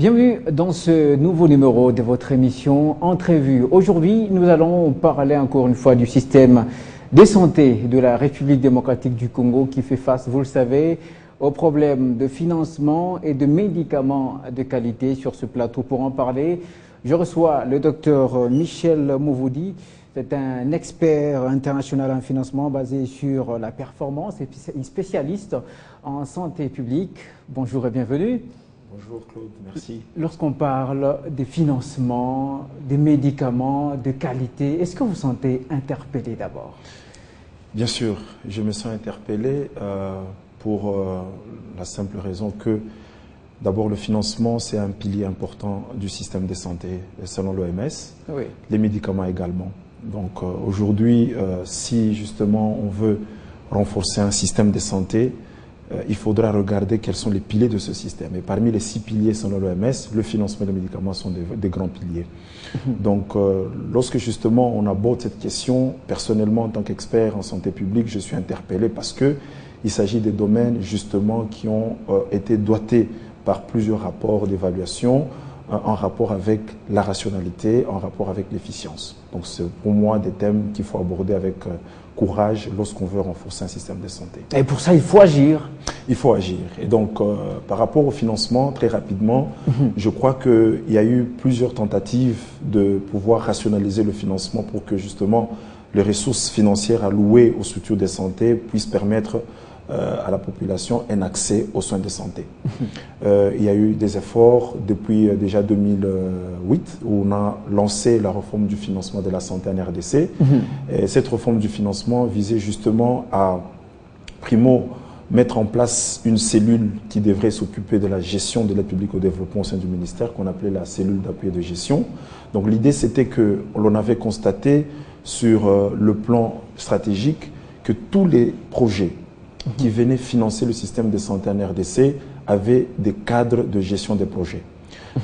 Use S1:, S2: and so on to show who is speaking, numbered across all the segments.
S1: Bienvenue dans ce nouveau numéro de votre émission Entrevue. Aujourd'hui, nous allons parler encore une fois du système de santé de la République démocratique du Congo qui fait face, vous le savez, aux problèmes de financement et de médicaments de qualité. Sur ce plateau pour en parler, je reçois le docteur Michel Mouvoudi. C'est un expert international en financement basé sur la performance et spécialiste en santé publique. Bonjour et bienvenue.
S2: Bonjour Claude, merci.
S1: Lorsqu'on parle des financements, des médicaments, de qualité, est-ce que vous vous sentez interpellé d'abord?
S2: Bien sûr, je me sens interpellé pour la simple raison que d'abord le financement c'est un pilier important du système de santé selon l'OMS,
S1: Oui.
S2: Les médicaments également. Donc aujourd'hui, si justement on veut renforcer un système de santé, il faudra regarder quels sont les piliers de ce système. Et parmi les 6 piliers selon l'OMS, le financement des médicaments sont des grands piliers. Donc, lorsque justement on aborde cette question, personnellement en tant qu'expert en santé publique, je suis interpellé parce qu'il s'agit des domaines justement qui ont été dotés par plusieurs rapports d'évaluation en rapport avec la rationalité, en rapport avec l'efficience. Donc c'est pour moi des thèmes qu'il faut aborder avec courage lorsqu'on veut renforcer un système de santé.
S1: Et pour ça, il faut agir.
S2: Il faut agir. Et donc, par rapport au financement, très rapidement, je crois qu'il y a eu plusieurs tentatives de pouvoir rationaliser le financement pour que justement les ressources financières allouées aux structures de santé puissent permettre à la population un accès aux soins de santé. Il y a eu des efforts depuis déjà 2008 où on a lancé la réforme du financement de la santé en RDC. Et cette réforme du financement visait justement à, primo, mettre en place une cellule qui devrait s'occuper de la gestion de l'aide publique au développement au sein du ministère, qu'on appelait la cellule d'appui et de gestion. Donc l'idée c'était que l'on avait constaté sur le plan stratégique que tous les projets qui venaient financer le système de santé en RDC avaient des cadres de gestion des projets.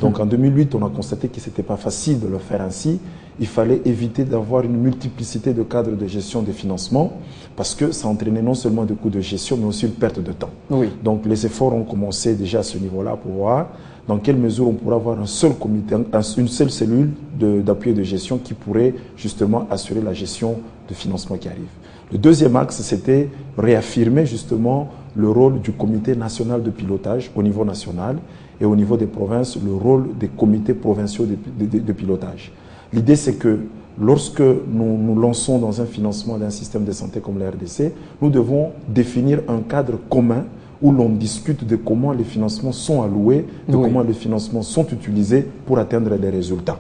S2: Donc en 2008, on a constaté que ce n'était pas facile de le faire ainsi. Il fallait éviter d'avoir une multiplicité de cadres de gestion des financements parce que ça entraînait non seulement des coûts de gestion, mais aussi une perte de temps.
S1: Oui.
S2: Donc les efforts ont commencé déjà à ce niveau-là pour voir dans quelle mesure on pourrait avoir un seul comité, une seule cellule d'appui et de gestion qui pourrait justement assurer la gestion de financement qui arrive. Le deuxième axe, c'était réaffirmer justement le rôle du comité national de pilotage au niveau national et au niveau des provinces, le rôle des comités provinciaux de pilotage. L'idée, c'est que lorsque nous nous lançons dans un financement d'un système de santé comme la RDC, nous devons définir un cadre commun où l'on discute de comment les financements sont alloués, de comment les financements sont utilisés pour atteindre des résultats.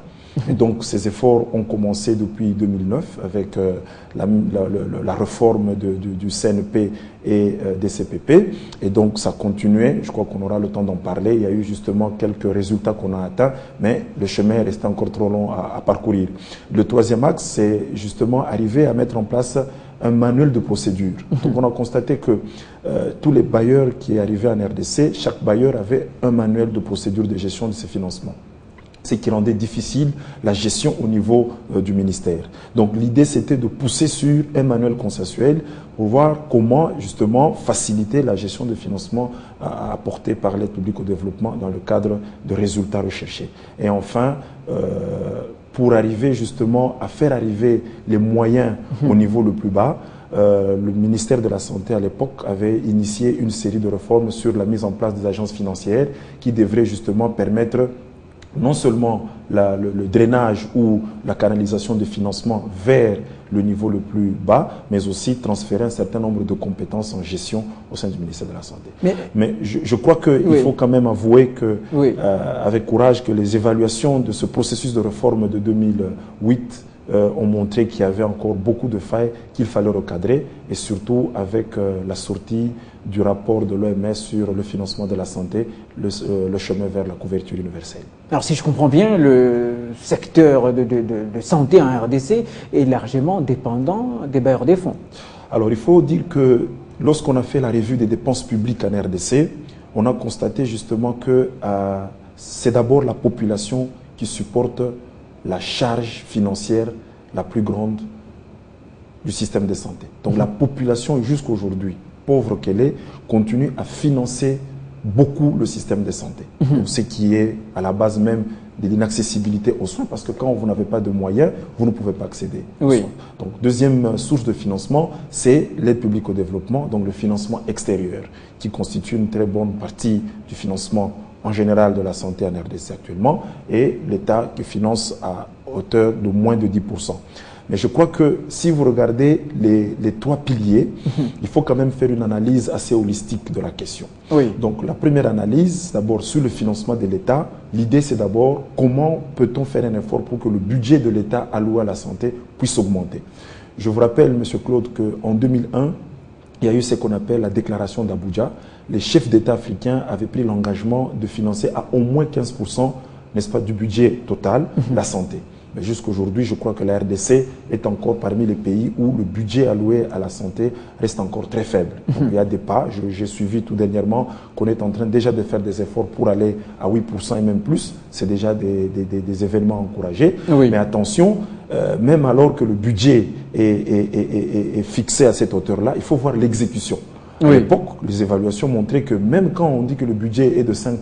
S2: Et donc ces efforts ont commencé depuis 2009 avec la réforme du CNP et des CPP. Et donc ça continuait, je crois qu'on aura le temps d'en parler. Il y a eu justement quelques résultats qu'on a atteints, mais le chemin reste encore trop long à parcourir. Le troisième axe, c'est justement arriver à mettre en place un manuel de procédure. Donc on a constaté que tous les bailleurs qui arrivaient en RDC, chaque bailleur avait un manuel de procédure de gestion de ses financements, ce qui rendait difficile la gestion au niveau du ministère. Donc l'idée c'était de pousser sur un manuel consensuel pour voir comment justement faciliter la gestion de financement apportée par l'aide publique au développement dans le cadre de résultats recherchés. Et enfin, pour arriver justement à faire arriver les moyens au niveau le plus bas, le ministère de la Santé à l'époque avait initié une série de réformes sur la mise en place des agences financières qui devraient justement permettre non seulement le drainage ou la canalisation de financement vers le niveau le plus bas, mais aussi transférer un certain nombre de compétences en gestion au sein du ministère de la Santé. Mais je crois qu'il faut quand même avouer que, avec courage, que les évaluations de ce processus de réforme de 2008 ont montré qu'il y avait encore beaucoup de failles qu'il fallait recadrer, et surtout avec la sortie du rapport de l'OMS sur le financement de la santé, le chemin vers la couverture universelle.
S1: Alors si je comprends bien, le secteur de santé en RDC est largement dépendant des bailleurs des fonds.
S2: Alors il faut dire que lorsqu'on a fait la revue des dépenses publiques en RDC, on a constaté justement que c'est d'abord la population qui supporte la charge financière la plus grande du système de santé. Donc la population, jusqu'à aujourd'hui, pauvre qu'elle est, continue à financer beaucoup le système de santé. Donc, ce qui est à la base même de l'inaccessibilité aux soins, parce que quand vous n'avez pas de moyens, vous ne pouvez pas accéder aux soins. Donc, deuxième source de financement, c'est l'aide publique au développement, donc le financement extérieur, qui constitue une très bonne partie du financement en général de la santé en RDC actuellement, et l'État qui finance à hauteur de moins de 10%. Mais je crois que si vous regardez les trois piliers, il faut quand même faire une analyse assez holistique de la question. Donc la première analyse, d'abord sur le financement de l'État, l'idée c'est d'abord comment peut-on faire un effort pour que le budget de l'État alloué à la santé puisse augmenter. Je vous rappelle, M. Claude, qu'en 2001, il y a eu ce qu'on appelle la déclaration d'Abuja. Les chefs d'État africains avaient pris l'engagement de financer à au moins 15%, n'est-ce pas, du budget total, la santé. Mais jusqu'aujourd'hui, je crois que la RDC est encore parmi les pays où le budget alloué à la santé reste encore très faible. Donc, il y a des pas. J'ai suivi tout dernièrement qu'on est en train déjà de faire des efforts pour aller à 8% et même plus. C'est déjà des événements encouragés. Mais attention, même alors que le budget est fixé à cette hauteur-là, il faut voir l'exécution. À l'époque, les évaluations montraient que même quand on dit que le budget est de 5%,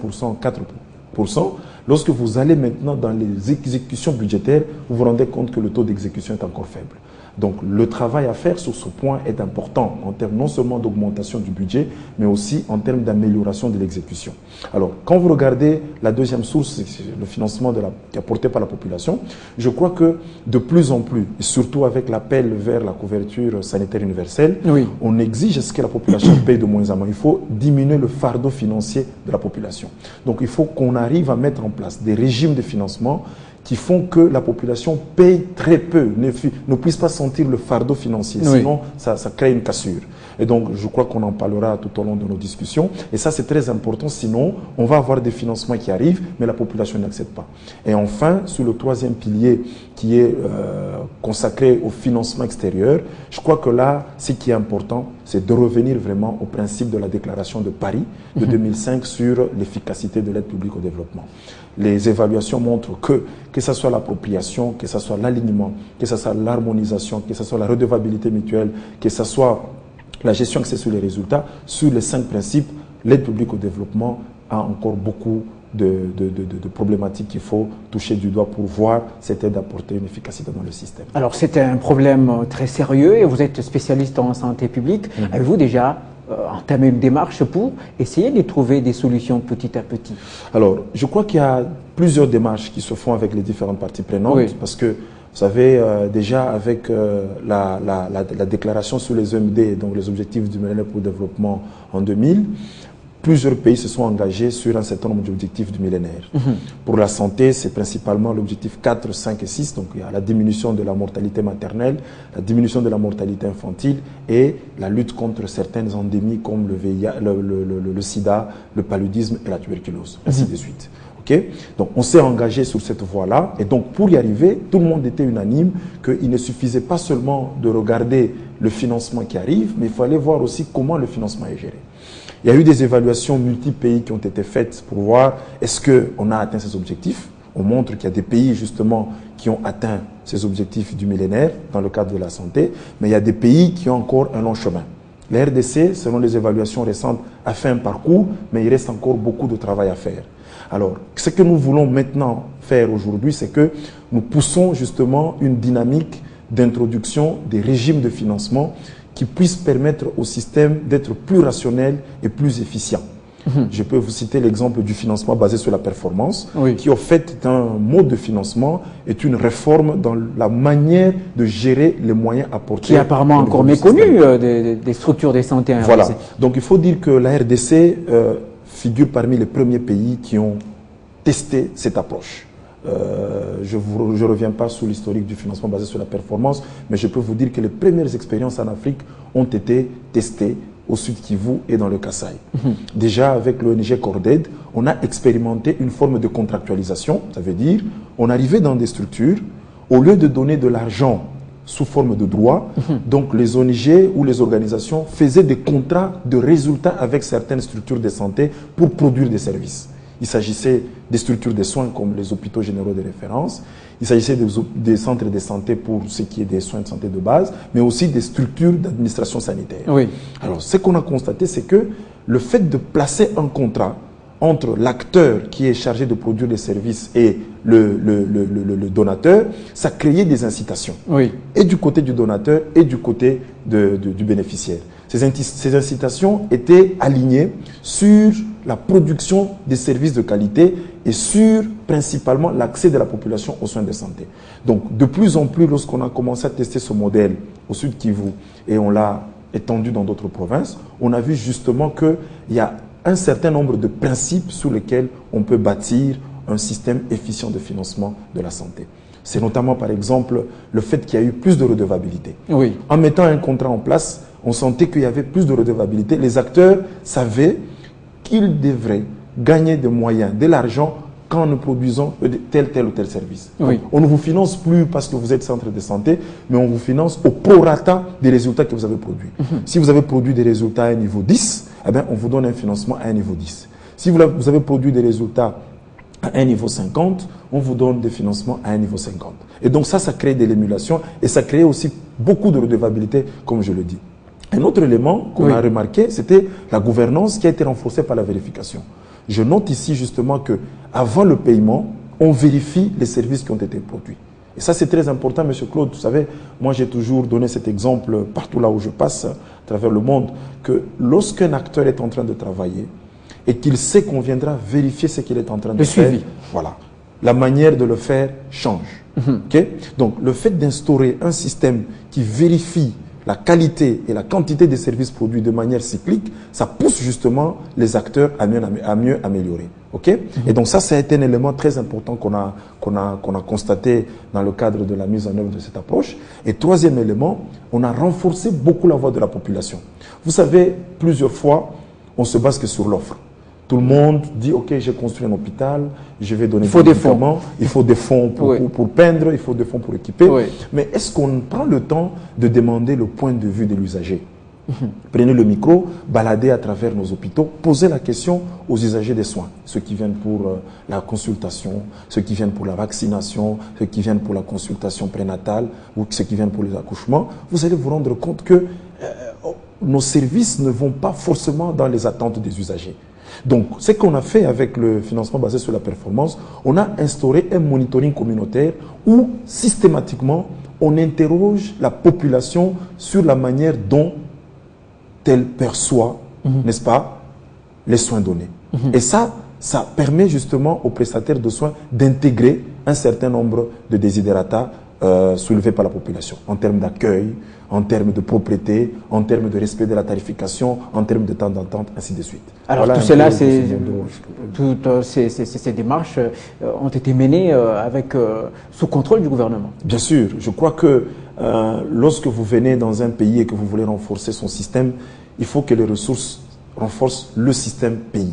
S2: 4%, lorsque vous allez maintenant dans les exécutions budgétaires, vous vous rendez compte que le taux d'exécution est encore faible. Donc le travail à faire sur ce point est important en termes non seulement d'augmentation du budget, mais aussi en termes d'amélioration de l'exécution. Alors, quand vous regardez la deuxième source, c'est le financement qui est apporté par la population, je crois que de plus en plus, et surtout avec l'appel vers la couverture sanitaire universelle, on exige à ce que la population paye de moins en moins. Il faut diminuer le fardeau financier de la population. Donc il faut qu'on arrive à mettre en place des régimes de financement qui font que la population paye très peu, ne puisse pas sentir le fardeau financier. Sinon, ça crée une cassure. Et donc, je crois qu'on en parlera tout au long de nos discussions. Et ça, c'est très important. Sinon, on va avoir des financements qui arrivent, mais la population n'accepte pas. Et enfin, sur le troisième pilier qui est consacré au financement extérieur, je crois que là, ce qui est important, c'est de revenir vraiment au principe de la déclaration de Paris de 2005 sur l'efficacité de l'aide publique au développement. Les évaluations montrent que ce soit l'appropriation, que ce soit l'alignement, que ce soit l'harmonisation, que ce soit la redevabilité mutuelle, que ce soit la gestion axée sur les résultats, sur les 5 principes, l'aide publique au développement a encore beaucoup de problématiques qu'il faut toucher du doigt pour voir cette aide apporter une efficacité dans le système.
S1: Alors c'est un problème très sérieux et vous êtes spécialiste en santé publique. Avez-vous déjà entamé une démarche pour essayer de trouver des solutions petit à petit?
S2: Alors, je crois qu'il y a plusieurs démarches qui se font avec les différentes parties prenantes parce que vous savez, déjà avec la déclaration sur les OMD, donc les objectifs du millénaire pour le développement en 2000, plusieurs pays se sont engagés sur un certain nombre d'objectifs du millénaire. Pour la santé, c'est principalement l'objectif 4, 5 et 6. Donc, il y a la diminution de la mortalité maternelle, la diminution de la mortalité infantile et la lutte contre certaines endémies comme le VIH, le sida, le paludisme et la tuberculose, ainsi de suite. Donc, on s'est engagé sur cette voie-là. Et donc, pour y arriver, tout le monde était unanime qu'il ne suffisait pas seulement de regarder le financement qui arrive, mais il fallait voir aussi comment le financement est géré. Il y a eu des évaluations multi-pays qui ont été faites pour voir est-ce qu'on a atteint ces objectifs. On montre qu'il y a des pays justement qui ont atteint ces objectifs du millénaire dans le cadre de la santé, mais il y a des pays qui ont encore un long chemin. La RDC, selon les évaluations récentes, a fait un parcours, mais il reste encore beaucoup de travail à faire. Alors, ce que nous voulons maintenant faire aujourd'hui, c'est que nous poussons justement une dynamique d'introduction des régimes de financement qui puissent permettre au système d'être plus rationnel et plus efficient. Je peux vous citer l'exemple du financement basé sur la performance, qui au fait est un mode de financement, est une réforme dans la manière de gérer les moyens apportés.
S1: Qui est apparemment encore méconnu des structures de santé.
S2: Voilà. Donc il faut dire que la RDC figure parmi les premiers pays qui ont testé cette approche. Je ne reviens pas sur l'historique du financement basé sur la performance, mais je peux vous dire que les premières expériences en Afrique ont été testées au Sud Kivu et dans le Kasaï. Déjà avec l'ONG Corded, on a expérimenté une forme de contractualisation, ça veut dire on arrivait dans des structures, au lieu de donner de l'argent sous forme de droits, donc les ONG ou les organisations faisaient des contrats de résultats avec certaines structures de santé pour produire des services. Il s'agissait des structures de soins comme les hôpitaux généraux de référence, il s'agissait des centres de santé pour ce qui est des soins de santé de base, mais aussi des structures d'administration sanitaire. Alors, ce qu'on a constaté, c'est que le fait de placer un contrat entre l'acteur qui est chargé de produire les services et le donateur, ça créait des incitations.
S1: Oui.
S2: Et du côté du donateur et du côté du bénéficiaire. Ces incitations étaient alignées sur la production des services de qualité et sur principalement l'accès de la population aux soins de santé. Donc de plus en plus, lorsqu'on a commencé à tester ce modèle au Sud Kivu et on l'a étendu dans d'autres provinces, on a vu justement qu'il y a un certain nombre de principes sur lesquels on peut bâtir un système efficient de financement de la santé. C'est notamment, par exemple, le fait qu'il y a eu plus de redevabilité.
S1: Oui.
S2: En mettant un contrat en place, on sentait qu'il y avait plus de redevabilité. Les acteurs savaient qu'ils devraient gagner des moyens, de l'argent, quand nous produisons tel ou tel service.
S1: Oui.
S2: On ne vous finance plus parce que vous êtes centre de santé, mais on vous finance au prorata des résultats que vous avez produits. Si vous avez produit des résultats à un niveau 10, eh bien, on vous donne un financement à un niveau 10. Si vous avez produit des résultats à un niveau 50, on vous donne des financements à un niveau 50. Et donc ça crée de l'émulation et ça crée aussi beaucoup de redevabilité, comme je le dis. Un autre élément qu'on a remarqué, c'était la gouvernance qui a été renforcée par la vérification. Je note ici justement que avant le paiement, on vérifie les services qui ont été produits. Et ça, c'est très important, M. Claude. Vous savez, moi, j'ai toujours donné cet exemple partout là où je passe, à travers le monde, que lorsqu'un acteur est en train de travailler et qu'il sait qu'on viendra vérifier ce qu'il est en train de faire, voilà, la manière de le faire change. Okay? Donc, le fait d'instaurer un système qui vérifie la qualité et la quantité des services produits de manière cyclique, ça pousse justement les acteurs à mieux améliorer. Okay? Et donc ça a été un élément très important qu'on a constaté dans le cadre de la mise en œuvre de cette approche. Et troisième élément, on a renforcé beaucoup la voix de la population. Vous savez, plusieurs fois, on se base que sur l'offre. Tout le monde dit, OK, j'ai construit un hôpital, je vais donner des médicaments, il faut des fonds pour peindre, il faut des fonds pour équiper. Oui. Mais est-ce qu'on prend le temps de demander le point de vue de l'usager? Prenez le micro, baladez à travers nos hôpitaux, posez la question aux usagers des soins. Ceux qui viennent pour la consultation, ceux qui viennent pour la vaccination, ceux qui viennent pour la consultation prénatale ou ceux qui viennent pour les accouchements. Vous allez vous rendre compte que nos services ne vont pas forcément dans les attentes des usagers. Donc, ce qu'on a fait avec le financement basé sur la performance, on a instauré un monitoring communautaire où, systématiquement, on interroge la population sur la manière dont elle perçoit, n'est-ce pas, les soins donnés. Et ça permet justement aux prestataires de soins d'intégrer un certain nombre de desiderata soulevés par la population, en termes d'accueil, en termes de propriété, en termes de respect de la tarification, en termes de temps d'entente, ainsi de suite.
S1: Alors voilà, tout cela, toutes ces démarches ont été menées sous contrôle du gouvernement.
S2: Bien sûr. Je crois que lorsque vous venez dans un pays et que vous voulez renforcer son système, il faut que les ressources renforcent le système pays.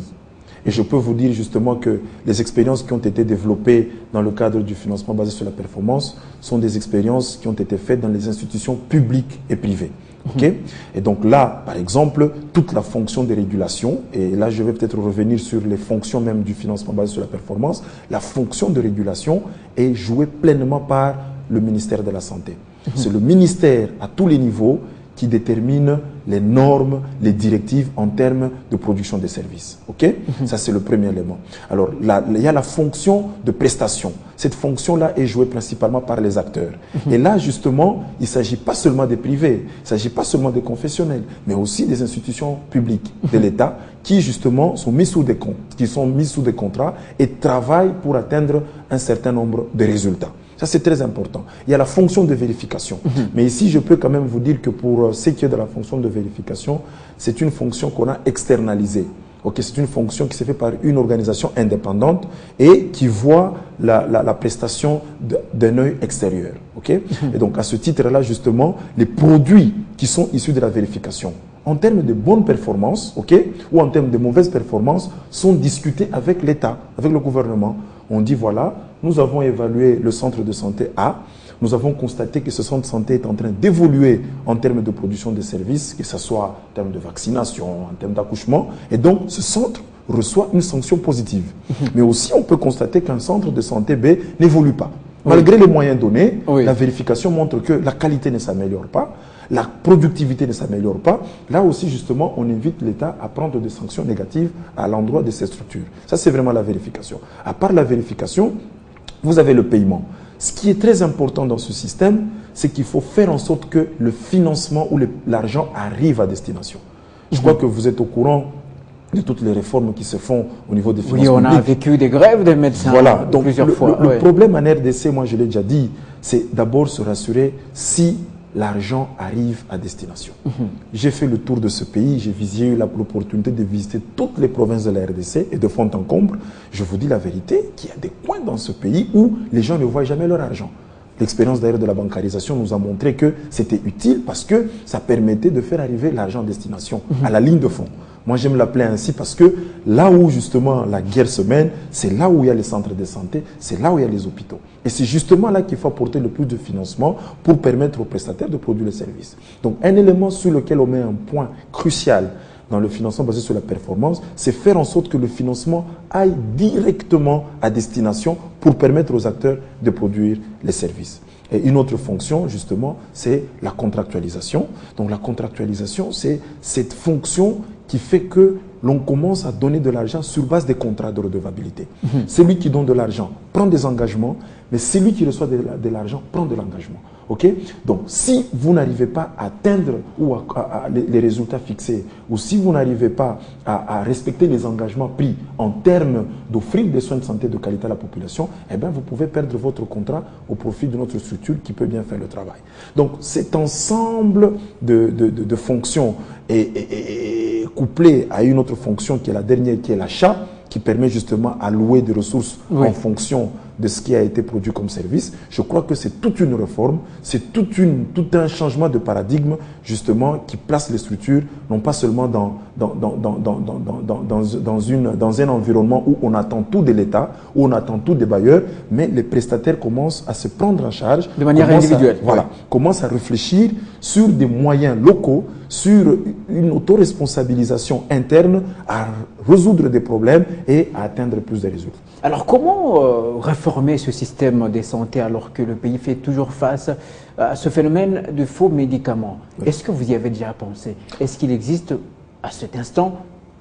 S2: Et je peux vous dire justement que les expériences qui ont été développées dans le cadre du financement basé sur la performance sont des expériences qui ont été faites dans les institutions publiques et privées. Okay? Et donc là, par exemple, toute la fonction de régulation, et là je vais peut-être revenir sur les fonctions même du financement basé sur la performance, la fonction de régulation est jouée pleinement par le ministère de la Santé. C'est le ministère à tous les niveaux qui détermine les normes, les directives en termes de production des services. Okay? Ça, c'est le premier élément. Alors, là, il y a la fonction de prestation. Cette fonction-là est jouée principalement par les acteurs. Et là, justement, il ne s'agit pas seulement des privés, il ne s'agit pas seulement des confessionnels, mais aussi des institutions publiques de l'État qui, justement, sont mis sous des contrats et travaillent pour atteindre un certain nombre de résultats. Ça, c'est très important. Il y a la fonction de vérification. Mais ici, je peux quand même vous dire que pour ce qui est de la fonction de vérification, c'est une fonction qu'on a externalisée. Okay, c'est une fonction qui s'est faite par une organisation indépendante et qui voit la prestation d'un œil extérieur. Okay? Et donc, à ce titre-là, justement, les produits qui sont issus de la vérification, en termes de bonnes performances, okay, ou en termes de mauvaises performances, sont discutés avec l'État, avec le gouvernement. On dit, voilà, nous avons évalué le centre de santé A, nous avons constaté que ce centre de santé est en train d'évoluer en termes de production de services, que ce soit en termes de vaccination, en termes d'accouchement, et donc ce centre reçoit une sanction positive. Mais aussi, on peut constater qu'un centre de santé B n'évolue pas. Malgré les moyens donnés, la vérification montre que la qualité ne s'améliore pas, la productivité ne s'améliore pas, là aussi justement on invite l'État à prendre des sanctions négatives à l'endroit de ces structures. Ça c'est vraiment la vérification. À part la vérification, vous avez le paiement. Ce qui est très important dans ce système, c'est qu'il faut faire en sorte que le financement ou l'argent arrive à destination. Je crois que vous êtes au courant de toutes les réformes qui se font au niveau des finances publiques.
S1: Oui, on a vécu des grèves des médecins plusieurs fois.
S2: Le problème en RDC, moi je l'ai déjà dit, c'est d'abord se rassurer si l'argent arrive à destination. J'ai fait le tour de ce pays, j'ai eu l'opportunité de visiter toutes les provinces de la RDC et de fond en comble. Je vous dis la vérité, qu'il y a des coins dans ce pays où les gens ne voient jamais leur argent. L'expérience d'ailleurs de la bancarisation nous a montré que c'était utile parce que ça permettait de faire arriver l'argent à destination, à la ligne de fond. Moi, j'aime l'appeler ainsi parce que là où justement la guerre se mène, c'est là où il y a les centres de santé, c'est là où il y a les hôpitaux. Et c'est justement là qu'il faut apporter le plus de financement pour permettre aux prestataires de produire les services. Donc, un élément sur lequel on met un point crucial dans le financement basé sur la performance, c'est faire en sorte que le financement aille directement à destination pour permettre aux acteurs de produire les services. Et une autre fonction, justement, c'est la contractualisation. Donc la contractualisation, c'est cette fonction qui fait que l'on commence à donner de l'argent sur base des contrats de redevabilité. Celui qui donne de l'argent prend des engagements, mais celui qui reçoit de l'argent prend de l'engagement. Okay? Donc, si vous n'arrivez pas à atteindre ou les résultats fixés, ou si vous n'arrivez pas à respecter les engagements pris en termes d'offrir des soins de santé de qualité à la population, eh bien, vous pouvez perdre votre contrat au profit de notre structure qui peut bien faire le travail. Donc, cet ensemble de fonctions est couplé à une autre fonction qui est la dernière, qui est l'achat, qui permet justement à louer des ressources en fonction de ce qui a été produit comme service. Je crois que c'est toute une réforme, c'est tout un changement de paradigme justement qui place les structures non pas seulement dans un environnement où on attend tout de l'État, où on attend tout des bailleurs, mais les prestataires commencent à se prendre en charge.
S1: De manière individuelle.
S2: Commencent à réfléchir sur des moyens locaux, sur une autoresponsabilisation interne à résoudre des problèmes et à atteindre plus de résultats.
S1: Alors comment réformer ce système de santé alors que le pays fait toujours face à ce phénomène de faux médicaments? Est-ce que vous y avez déjà pensé? Est-ce qu'il existe à cet instant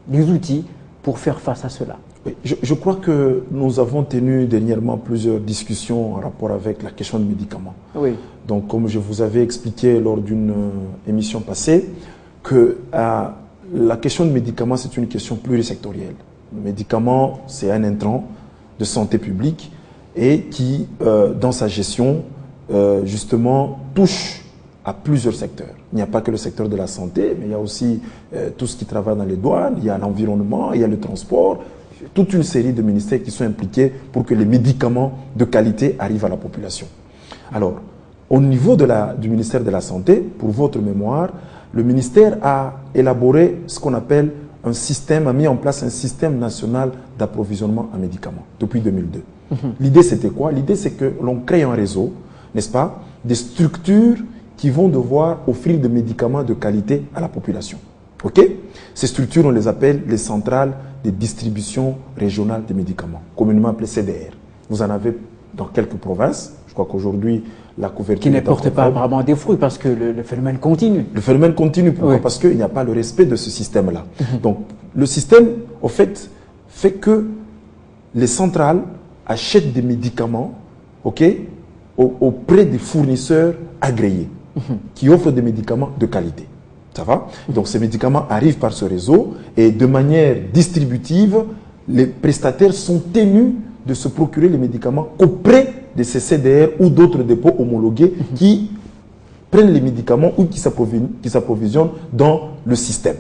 S1: des outils pour faire face à cela?
S2: Oui, je crois que nous avons tenu dernièrement plusieurs discussions en rapport avec la question de médicaments.
S1: Oui.
S2: Donc, comme je vous avais expliqué lors d'une émission passée, que la question de médicaments, c'est une question plurisectorielle. Le médicament, c'est un intrant de santé publique et qui, dans sa gestion, justement, touche à plusieurs secteurs. Il n'y a pas que le secteur de la santé, mais il y a aussi tout ce qui travaille dans les douanes, il y a l'environnement, il y a le transport, toute une série de ministères qui sont impliqués pour que les médicaments de qualité arrivent à la population. Alors, au niveau du ministère de la Santé, pour votre mémoire, le ministère a élaboré ce qu'on appelle a mis en place un système national d'approvisionnement en médicaments depuis 2002. L'idée, c'était quoi? L'idée, c'est que l'on crée un réseau, n'est-ce pas, des structures qui vont devoir offrir des médicaments de qualité à la population. Ok? Ces structures, on les appelle les centrales de distribution régionale des médicaments, communément appelées CDR. Vous en avez dans quelques provinces. Je crois qu'aujourd'hui, la couverture...
S1: Qui ne porte pas apparemment des fruits parce que le phénomène continue.
S2: Le phénomène continue. Pourquoi? Parce qu'il n'y a pas le respect de ce système-là. Donc, le système, au fait que les centrales achètent des médicaments, ok, auprès des fournisseurs agréés qui offrent des médicaments de qualité. Ça va? Donc, ces médicaments arrivent par ce réseau et de manière distributive, les prestataires sont tenus de se procurer les médicaments auprès de ces CDR ou d'autres dépôts homologués qui prennent les médicaments ou qui s'approvisionnent dans le système.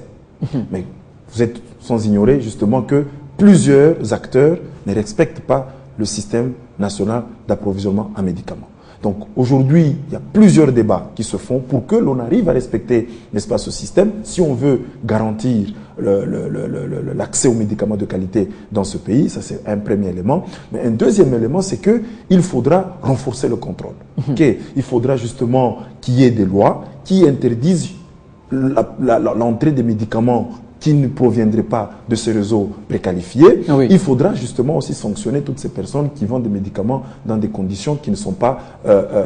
S2: Mais vous êtes sans ignorer justement que plusieurs acteurs ne respectent pas le système national d'approvisionnement en médicaments. Donc aujourd'hui, il y a plusieurs débats qui se font pour que l'on arrive à respecter, n'est-ce pas, ce système, si on veut garantir l'accès aux médicaments de qualité dans ce pays. Ça, c'est un premier élément. Mais un deuxième élément, c'est qu'il faudra renforcer le contrôle. Okay? Il faudra justement qu'il y ait des lois qui interdisent l'entrée des médicaments qui ne proviendraient pas de ce réseau préqualifié,
S1: oui.
S2: il faudra justement aussi sanctionner toutes ces personnes qui vendent des médicaments dans des conditions qui ne sont pas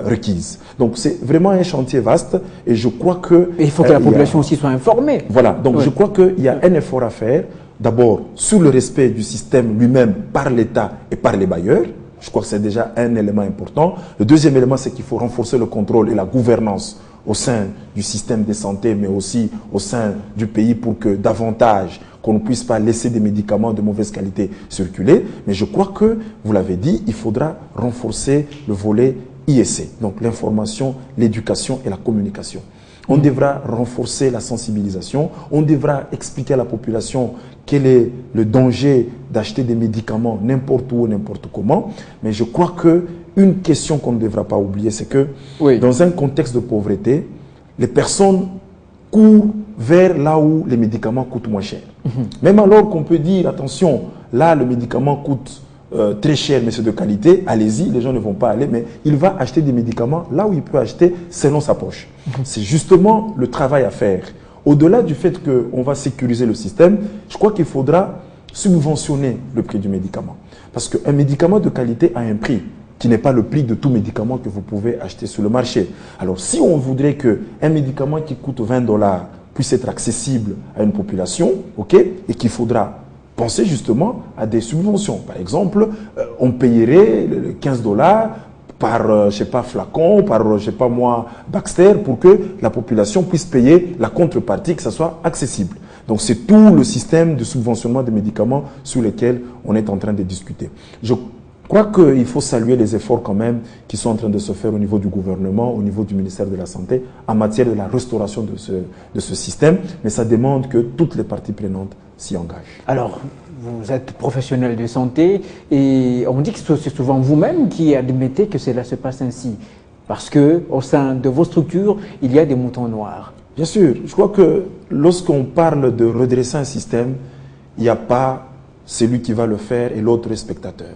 S2: requises. Donc c'est vraiment un chantier vaste et je crois que...
S1: Et il faut que la population aussi soit informée.
S2: Voilà, donc je crois qu'il y a un effort à faire, d'abord sur le respect du système lui-même par l'État et par les bailleurs. Je crois que c'est déjà un élément important. Le deuxième élément, c'est qu'il faut renforcer le contrôle et la gouvernance au sein du système de santé, mais aussi au sein du pays pour que davantage, qu'on ne puisse pas laisser des médicaments de mauvaise qualité circuler. Mais je crois que, vous l'avez dit, il faudra renforcer le volet ISC, donc l'information, l'éducation et la communication. On devra renforcer la sensibilisation, on devra expliquer à la population quel est le danger d'acheter des médicaments n'importe où, n'importe comment. Mais je crois qu'une question qu'on ne devra pas oublier, c'est que dans un contexte de pauvreté, les personnes courent vers là où les médicaments coûtent moins cher. Même alors qu'on peut dire, attention, là le médicament coûte très cher, mais c'est de qualité, allez-y, les gens ne vont pas aller, mais il va acheter des médicaments là où il peut acheter selon sa poche. C'est justement le travail à faire. Au-delà du fait qu'on va sécuriser le système, je crois qu'il faudra subventionner le prix du médicament. Parce qu'un médicament de qualité a un prix qui n'est pas le prix de tout médicament que vous pouvez acheter sur le marché. Alors si on voudrait qu'un médicament qui coûte 20 $ puisse être accessible à une population, et qu'il faudra penser justement à des subventions. Par exemple, on payerait 15 $ par, je sais pas, flacon, par, je sais pas moi, Baxter, pour que la population puisse payer la contrepartie, que ça soit accessible. Donc c'est tout le système de subventionnement des médicaments sur lesquels on est en train de discuter. Je crois qu'il faut saluer les efforts quand même qui sont en train de se faire au niveau du gouvernement, au niveau du ministère de la Santé, en matière de la restauration de ce système, mais ça demande que toutes les parties prenantes s'y engagent.
S1: Alors, vous êtes professionnel de santé et on dit que c'est souvent vous-même qui admettez que cela se passe ainsi, parce qu'au sein de vos structures, il y a des moutons noirs.
S2: Bien sûr, je crois que lorsqu'on parle de redresser un système, il n'y a pas celui qui va le faire et l'autre est spectateur.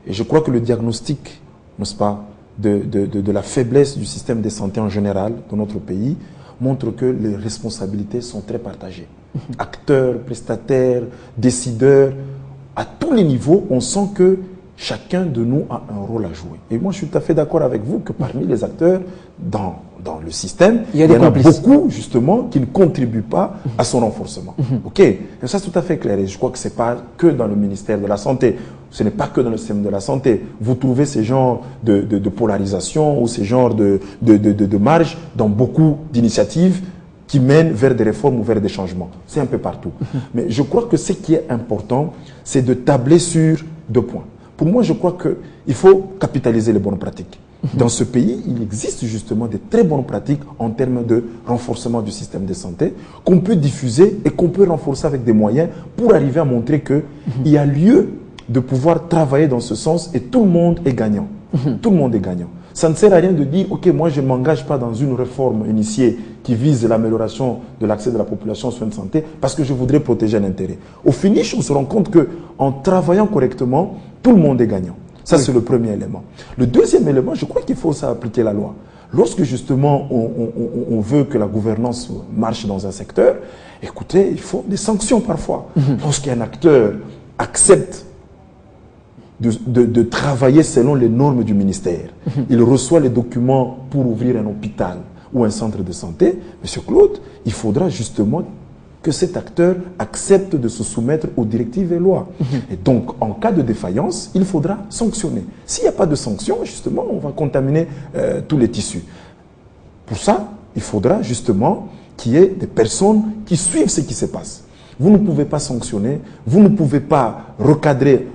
S2: Et je crois que le diagnostic, n'est-ce pas, de la faiblesse du système de santé en général dans notre pays montre que les responsabilités sont très partagées. Acteurs, prestataires, décideurs, à tous les niveaux, on sent que chacun de nous a un rôle à jouer. Et moi, je suis tout à fait d'accord avec vous que parmi les acteurs dans le système, il y en a beaucoup, justement, qui ne contribuent pas à son renforcement. OK? Et ça, c'est tout à fait clair. Et je crois que ce n'est pas que dans le ministère de la Santé. Ce n'est pas que dans le système de la santé. Vous trouvez ces genres de polarisation ou ces genres de marge dans beaucoup d'initiatives qui mènent vers des réformes ou vers des changements. C'est un peu partout. Mais je crois que ce qui est important, c'est de tabler sur 2 points. Pour moi, je crois qu'il faut capitaliser les bonnes pratiques. Dans ce pays, il existe justement de très bonnes pratiques en termes de renforcement du système de santé qu'on peut diffuser et qu'on peut renforcer avec des moyens pour arriver à montrer qu'il y a lieu de pouvoir travailler dans ce sens et tout le monde est gagnant. Tout le monde est gagnant. Ça ne sert à rien de dire, OK, moi je ne m'engage pas dans une réforme initiée qui vise l'amélioration de l'accès de la population aux soins de santé parce que je voudrais protéger un intérêt. Au finish, on se rend compte qu'en travaillant correctement, tout le monde est gagnant. Ça, c'est le premier élément. Le deuxième élément, je crois qu'il faut appliquer la loi. Lorsque justement on veut que la gouvernance marche dans un secteur, écoutez, il faut des sanctions parfois. Lorsqu'un acteur accepte de travailler selon les normes du ministère, il reçoit les documents pour ouvrir un hôpital ou un centre de santé, Monsieur Claude, il faudra justement que cet acteur accepte de se soumettre aux directives et lois. Et donc, en cas de défaillance, il faudra sanctionner. S'il n'y a pas de sanction, justement, on va contaminer tous les tissus. Pour ça, il faudra justement qu'il y ait des personnes qui suivent ce qui se passe. Vous ne pouvez pas sanctionner, vous ne pouvez pas recadrer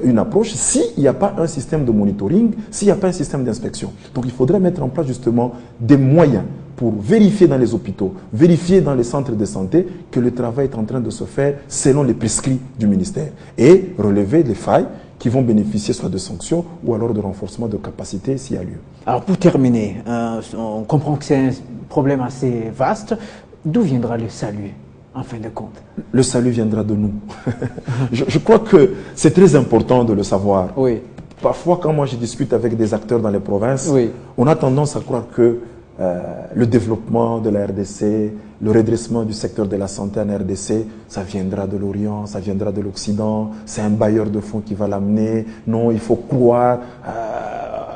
S2: une approche s'il n'y a pas un système de monitoring, s'il n'y a pas un système d'inspection. Donc il faudrait mettre en place justement des moyens pour vérifier dans les hôpitaux, vérifier dans les centres de santé que le travail est en train de se faire selon les prescrits du ministère et relever les failles qui vont bénéficier soit de sanctions ou alors de renforcement de capacité s'il y a lieu.
S1: Alors pour terminer, on comprend que c'est un problème assez vaste. D'où viendra le salut en fin de compte?
S2: Le salut viendra de nous. je crois que c'est très important de le savoir.
S1: Oui.
S2: Parfois, quand moi je discute avec des acteurs dans les provinces,
S1: oui.
S2: on a tendance à croire que le développement de la RDC, le redressement du secteur de la santé en RDC, ça viendra de l'Orient, ça viendra de l'Occident, c'est un bailleur de fonds qui va l'amener. Non, il faut croire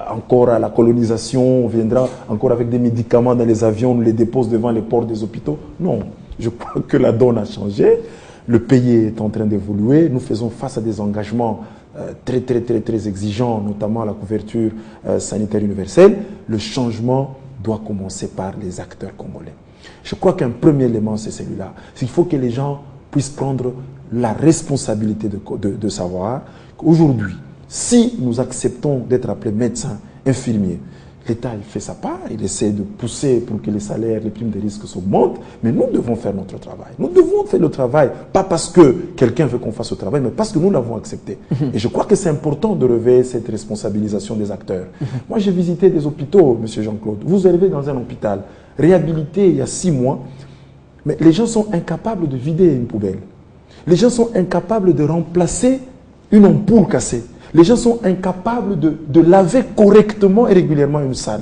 S2: encore à la colonisation, on viendra encore avec des médicaments dans les avions, on nous les dépose devant les portes des hôpitaux. Non, je crois que la donne a changé, le pays est en train d'évoluer, nous faisons face à des engagements très exigeants, notamment la couverture sanitaire universelle. Le changement doit commencer par les acteurs congolais. Je crois qu'un premier élément, c'est celui-là. Il faut que les gens puissent prendre la responsabilité de savoir qu'aujourd'hui, si nous acceptons d'être appelés médecins, infirmiers, l'État il fait sa part, il essaie de pousser pour que les salaires, les primes de risque s'augmentent, mais nous devons faire notre travail. Nous devons faire le travail, pas parce que quelqu'un veut qu'on fasse le travail, mais parce que nous l'avons accepté. Et je crois que c'est important de relever cette responsabilisation des acteurs. Moi, j'ai visité des hôpitaux, M. Jean-Claude. Vous arrivez dans un hôpital, réhabilité il y a 6 mois, mais les gens sont incapables de vider une poubelle. Les gens sont incapables de remplacer une ampoule cassée. Les gens sont incapables de laver correctement et régulièrement une salle.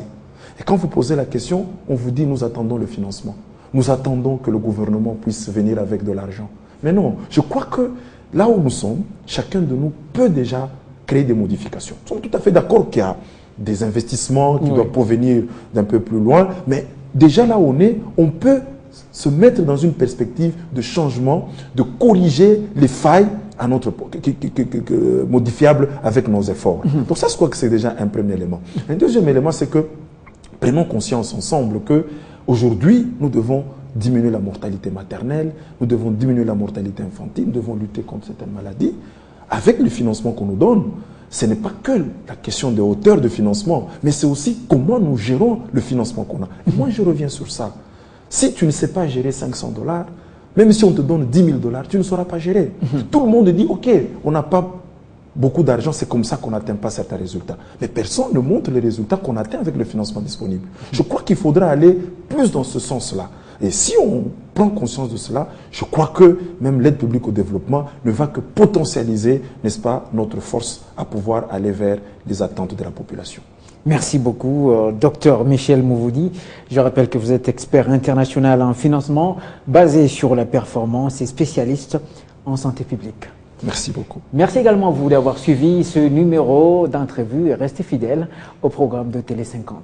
S2: Et quand vous posez la question, on vous dit nous attendons le financement. Nous attendons que le gouvernement puisse venir avec de l'argent. Mais non, je crois que là où nous sommes, chacun de nous peut déjà créer des modifications. Nous sommes tout à fait d'accord qu'il y a des investissements qui doivent provenir d'un peu plus loin, mais déjà là où on est, on peut se mettre dans une perspective de changement, de corriger les failles à notre modifiables avec nos efforts. Donc ça, je crois que c'est déjà un premier élément. Un deuxième élément, c'est que prenons conscience ensemble que aujourd'hui, nous devons diminuer la mortalité maternelle, nous devons diminuer la mortalité infantile, nous devons lutter contre certaines maladies. Avec le financement qu'on nous donne, ce n'est pas que la question de hauteur de financement, mais c'est aussi comment nous gérons le financement qu'on a. Et moi, je reviens sur ça. Si tu ne sais pas gérer 500 $, même si on te donne 10 000 $, tu ne sauras pas gérer. Tout le monde dit, OK, on n'a pas beaucoup d'argent, c'est comme ça qu'on n'atteint pas certains résultats. Mais personne ne montre les résultats qu'on atteint avec le financement disponible. Je crois qu'il faudra aller plus dans ce sens-là. Et si on prend conscience de cela, je crois que même l'aide publique au développement ne va que potentialiser, n'est-ce pas, notre force à pouvoir aller vers les attentes de la population.
S1: Merci beaucoup, Dr Michel Mouvoudi. Je rappelle que vous êtes expert international en financement, basé sur la performance et spécialiste en santé publique.
S2: Merci beaucoup.
S1: Merci également à vous d'avoir suivi ce numéro d'entrevue et restez fidèles au programme de Télé 50.